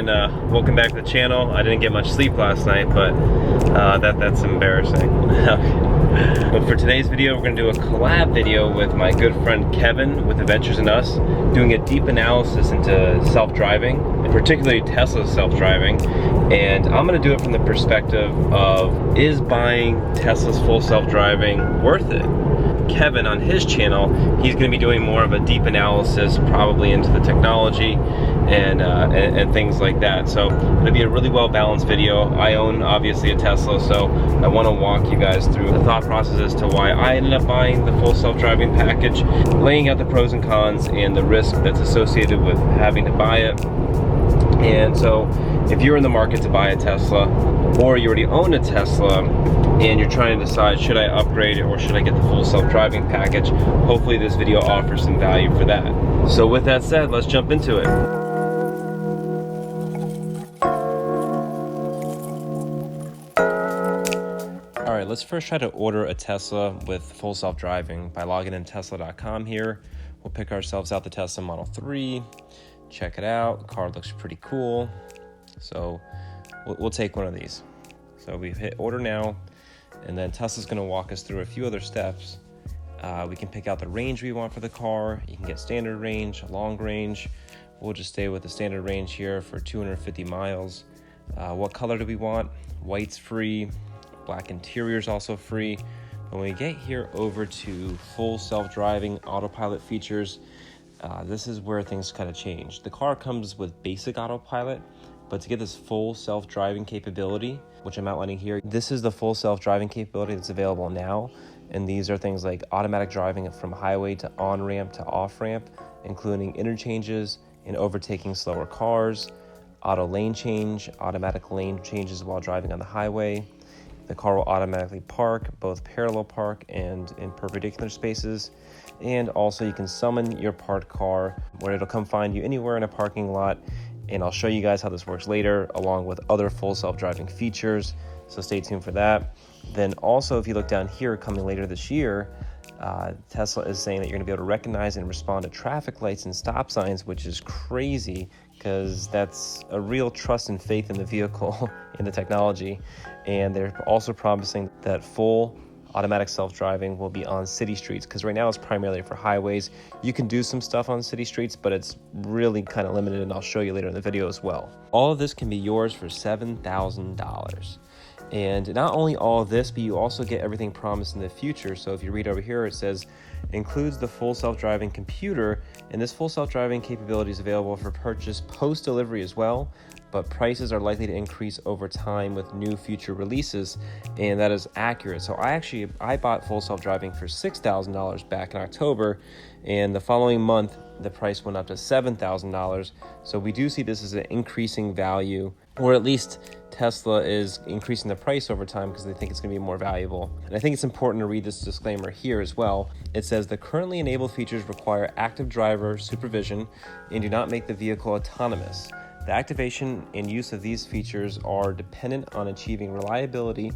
and welcome back to the channel. I didn't get much sleep last night, but that's embarrassing. But for today's video, we're going to do a collab video with my good friend Kevin with Adventures in Us, doing a deep analysis into self-driving, and particularly Tesla self-driving. And I'm going to do it from the perspective of, is buying Tesla's full self-driving worth it? Kevin, on his channel, he's going to be doing more of a deep analysis, probably into the technology and things like that. So it'll be a really well balanced video. I own obviously a Tesla, so I want to walk you guys through the thought process as to why I ended up buying the full self-driving package, laying out the pros and cons and the risk that's associated with having to buy it. And so if you're in the market to buy a Tesla, or you already own a Tesla and you're trying to decide, should I upgrade it or should I get the full self-driving package, hopefully this video offers some value for that. So with that said, let's jump into it. All right, let's first try to order a Tesla with full self-driving by logging in tesla.com here. We'll pick ourselves out the Tesla Model 3. Check it out. The car looks pretty cool. So we'll take one of these. So we hit order now, and then Tesla's going to walk us through a few other steps. We can pick out the range we want for the car. You can get standard range, long range. We'll just stay with the standard range here for 250 miles. What color do we want? White's free. Black interior is also free. When we get here over to full self-driving autopilot features, this is where things kind of change. The car comes with basic autopilot, but to get this full self-driving capability, which I'm outlining here, this is the full self-driving capability that's available now. And these are things like automatic driving from highway to on-ramp to off-ramp, including interchanges and overtaking slower cars, auto lane change, automatic lane changes while driving on the highway. The car will automatically park, both parallel park and in perpendicular spaces. And also you can summon your parked car where it'll come find you anywhere in a parking lot. And I'll show you guys how this works later, along with other full self-driving features. So stay tuned for that. Then also, if you look down here, coming later this year, Tesla is saying that you're gonna be able to recognize and respond to traffic lights and stop signs, which is crazy because that's a real trust and faith in the vehicle and the technology. And they're also promising that full automatic self-driving will be on city streets, because right now it's primarily for highways. You can do some stuff on city streets, but it's really kind of limited, and I'll show you later in the video as well. All of this can be yours for $7,000. And not only all of this, but you also get everything promised in the future. So if you read over here, it says, includes the full self-driving computer, and this full self-driving capability is available for purchase post-delivery as well, but prices are likely to increase over time with new future releases, and that is accurate. So I bought full self-driving for $6,000 back in October, and the following month, the price went up to $7,000. So we do see this as an increasing value, or at least Tesla is increasing the price over time because they think it's going to be more valuable. And I think it's important to read this disclaimer here as well. It says the currently enabled features require active driver supervision and do not make the vehicle autonomous. The activation and use of these features are dependent on achieving reliability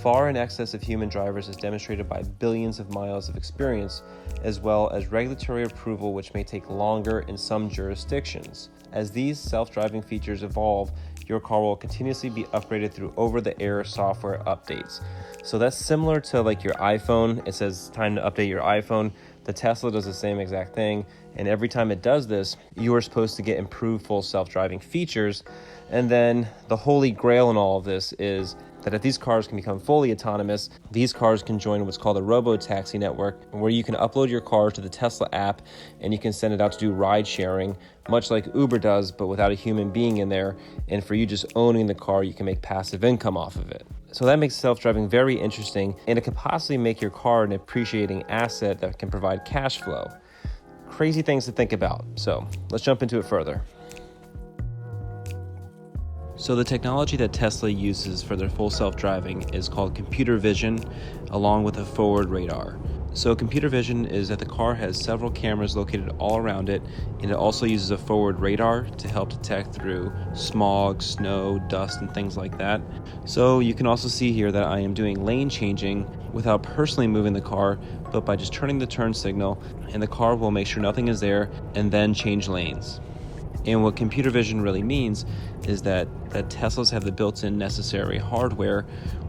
far in excess of human drivers, as demonstrated by billions of miles of experience, as well as regulatory approval, which may take longer in some jurisdictions. As these self-driving features evolve, your car will continuously be upgraded through over-the-air software updates. So that's similar to like your iPhone. It says time to update your iPhone. The Tesla does the same exact thing. And every time it does this, you are supposed to get improved full self-driving features. And then the holy grail in all of this is that if these cars can become fully autonomous, these cars can join what's called a robo-taxi network, where you can upload your car to the Tesla app and you can send it out to do ride sharing, much like Uber does, but without a human being in there. And for you just owning the car, you can make passive income off of it. So that makes self-driving very interesting, and it could possibly make your car an appreciating asset that can provide cash flow. Crazy things to think about. So let's jump into it further. So the technology that Tesla uses for their full self-driving is called computer vision, along with a forward radar. So computer vision is that the car has several cameras located all around it, and it also uses a forward radar to help detect through smog, snow, dust, and things like that. So you can also see here that I am doing lane changing without personally moving the car, but by just turning the turn signal, and the car will make sure nothing is there and then change lanes. And what computer vision really means is that Teslas have the built-in necessary hardware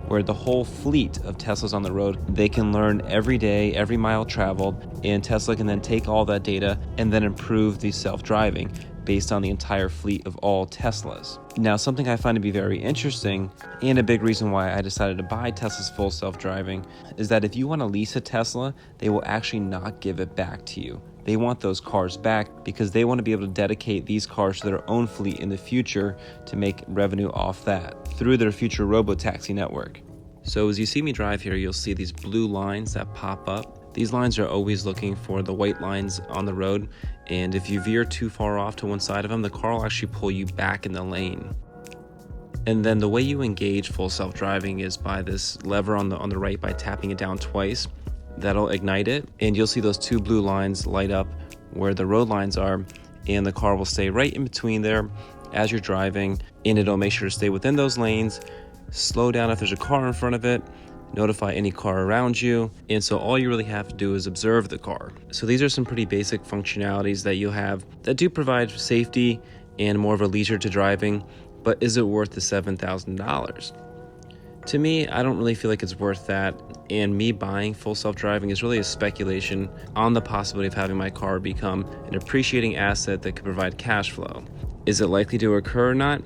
where the whole fleet of Teslas on the road, they can learn every day, every mile traveled, and Tesla can then take all that data and then improve the self-driving based on the entire fleet of all Teslas. Now, something I find to be very interesting, and a big reason why I decided to buy Tesla's full self-driving, is that if you want to lease a Tesla, they will actually not give it back to you. They want those cars back because they want to be able to dedicate these cars to their own fleet in the future to make revenue off that through their future robotaxi network. So as you see me drive here, you'll see these blue lines that pop up. These lines are always looking for the white lines on the road, and if you veer too far off to one side of them, the car will actually pull you back in the lane. And then the way you engage full self-driving is by this lever on the right by tapping it down twice. That'll ignite it, and you'll see those two blue lines light up where the road lines are, and the car will stay right in between there as you're driving, and it'll make sure to stay within those lanes, slow down if there's a car in front of it, notify any car around you, and so all you really have to do is observe the car. So these are some pretty basic functionalities that you'll have that do provide safety and more of a leisure to driving, but is it worth the $7,000? To me, I don't really feel like it's worth that, and me buying full self-driving is really a speculation on the possibility of having my car become an appreciating asset that could provide cash flow. Is it likely to occur or not?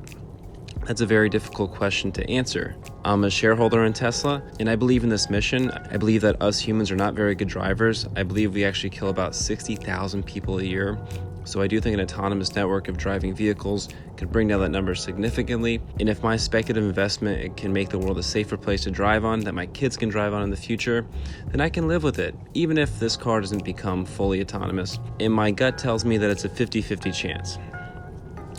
That's a very difficult question to answer. I'm a shareholder in Tesla, and I believe in this mission. I believe that us humans are not very good drivers. I believe we actually kill about 60,000 people a year. So I do think an autonomous network of driving vehicles could bring down that number significantly. And if my speculative investment can make the world a safer place to drive on, that my kids can drive on in the future, then I can live with it, even if this car doesn't become fully autonomous. And my gut tells me that it's a 50-50 chance.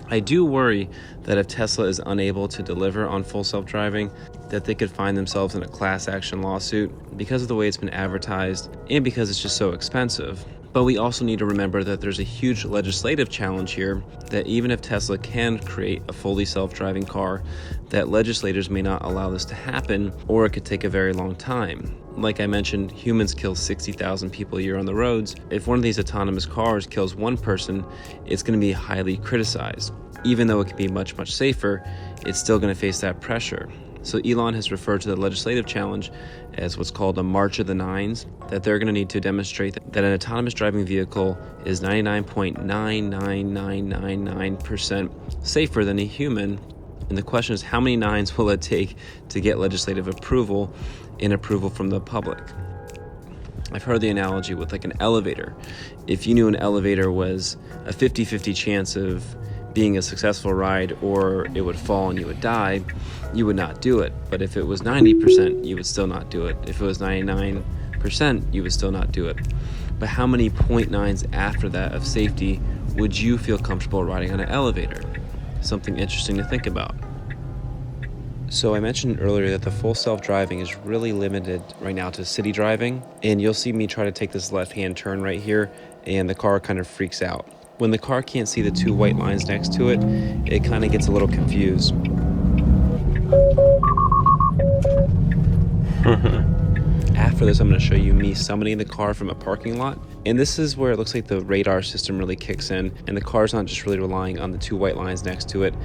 I do worry that if Tesla is unable to deliver on full self-driving, that they could find themselves in a class action lawsuit because of the way it's been advertised and because it's just so expensive. But we also need to remember that there's a huge legislative challenge here, that even if Tesla can create a fully self-driving car, that legislators may not allow this to happen, or it could take a very long time. Like I mentioned, humans kill 60,000 people a year on the roads. If one of these autonomous cars kills one person, it's going to be highly criticized. Even though it can be much, much safer, it's still going to face that pressure. So Elon has referred to the legislative challenge as what's called a March of the Nines, that they're going to need to demonstrate that an autonomous driving vehicle is 99.99999% safer than a human. And the question is, how many nines will it take to get legislative approval and approval from the public? I've heard the analogy with like an elevator. If you knew an elevator was a 50-50 chance of being a successful ride, or it would fall and you would die, you would not do it. But if it was 90%, you would still not do it. If it was 99%, you would still not do it. But how many 0.9s after that of safety would you feel comfortable riding on an elevator? Something interesting to think about. So I mentioned earlier that the full self-driving is really limited right now to city driving, and you'll see me try to take this left-hand turn right here, and the car kind of freaks out. When the car can't see the two white lines next to it, it kind of gets a little confused. After this, I'm going to show you me summoning the car from a parking lot. And this is where it looks like the radar system really kicks in, and the car's not just really relying on the two white lines next to it.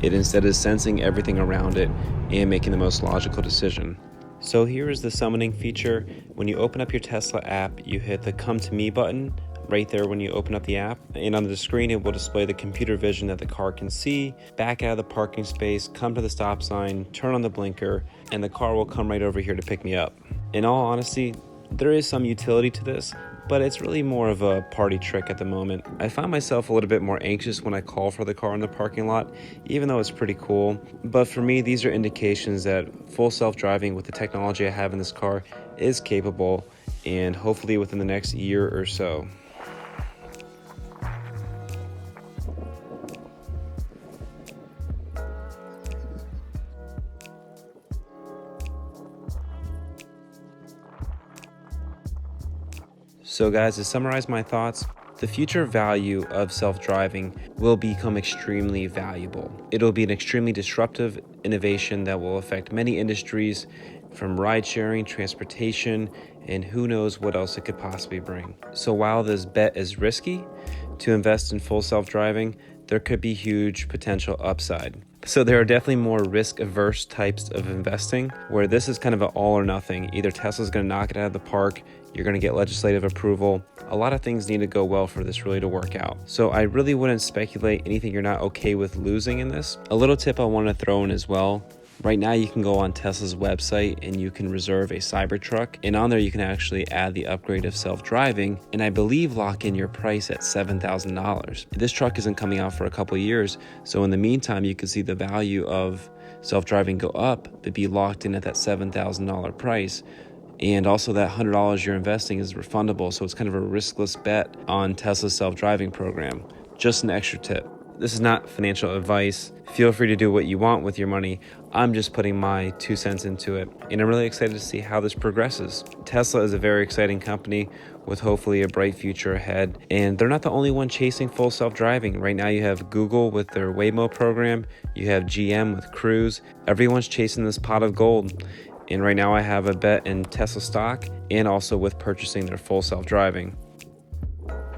It instead is sensing everything around it and making the most logical decision. So here is the summoning feature. When you open up your Tesla app, you hit the Come to Me button right there when you open up the app, and on the screen it will display the computer vision that the car can see, back out of the parking space, come to the stop sign, turn on the blinker, and the car will come right over here to pick me up. In all honesty, there is some utility to this, but it's really more of a party trick at the moment. I find myself a little bit more anxious when I call for the car in the parking lot, even though it's pretty cool. But for me, these are indications that full self-driving with the technology I have in this car is capable, and hopefully within the next year or so. So guys, to summarize my thoughts, the future value of self-driving will become extremely valuable. It'll be an extremely disruptive innovation that will affect many industries, from ride-sharing, transportation, and who knows what else it could possibly bring. So while this bet is risky to invest in full self-driving, there could be huge potential upside. So there are definitely more risk-averse types of investing, where this is kind of an all or nothing. Either Tesla's going to knock it out of the park, you're going to get legislative approval. A lot of things need to go well for this really to work out. So I really wouldn't speculate anything you're not okay with losing in this. A little tip I want to throw in as well. Right now you can go on Tesla's website and you can reserve a Cybertruck, and on there you can actually add the upgrade of self-driving, and I believe lock in your price at $7,000. This truck isn't coming out for a couple of years, so in the meantime you can see the value of self-driving go up but be locked in at that $7,000 price. And also that $100 you're investing is refundable, so it's kind of a riskless bet on Tesla's self-driving program. Just an extra tip. This is not financial advice. Feel free to do what you want with your money. I'm just putting my 2 cents into it, and I'm really excited to see how this progresses. Tesla is a very exciting company with hopefully a bright future ahead, and they're not the only one chasing full self-driving. Right now you have Google with their Waymo program, you have GM with Cruise. Everyone's chasing this pot of gold, and right now I have a bet in Tesla stock and also with purchasing their full self-driving.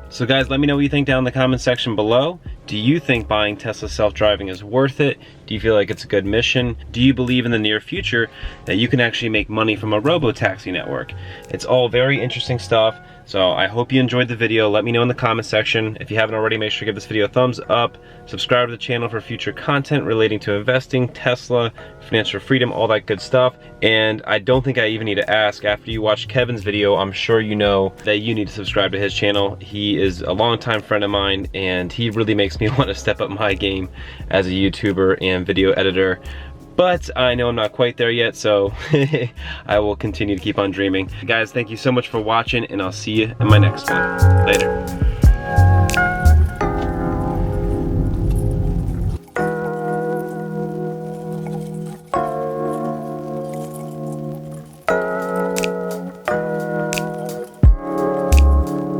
So guys, let me know what you think down in the comment section below. Do you think buying Tesla self-driving is worth it? Do you feel like it's a good mission? Do you believe in the near future that you can actually make money from a robo-taxi network? It's all very interesting stuff. So I hope you enjoyed the video. Let me know in the comment section. If you haven't already, make sure to give this video a thumbs up. Subscribe to the channel for future content relating to investing, Tesla, financial freedom, all that good stuff. And I don't think I even need to ask, after you watch Kevin's video, I'm sure you know that you need to subscribe to his channel. He is a longtime friend of mine, and he really makes me want to step up my game as a YouTuber and video editor. But I know I'm not quite there yet, so I will continue to keep on dreaming. Guys, thank you so much for watching, and I'll see you in my next one. Later.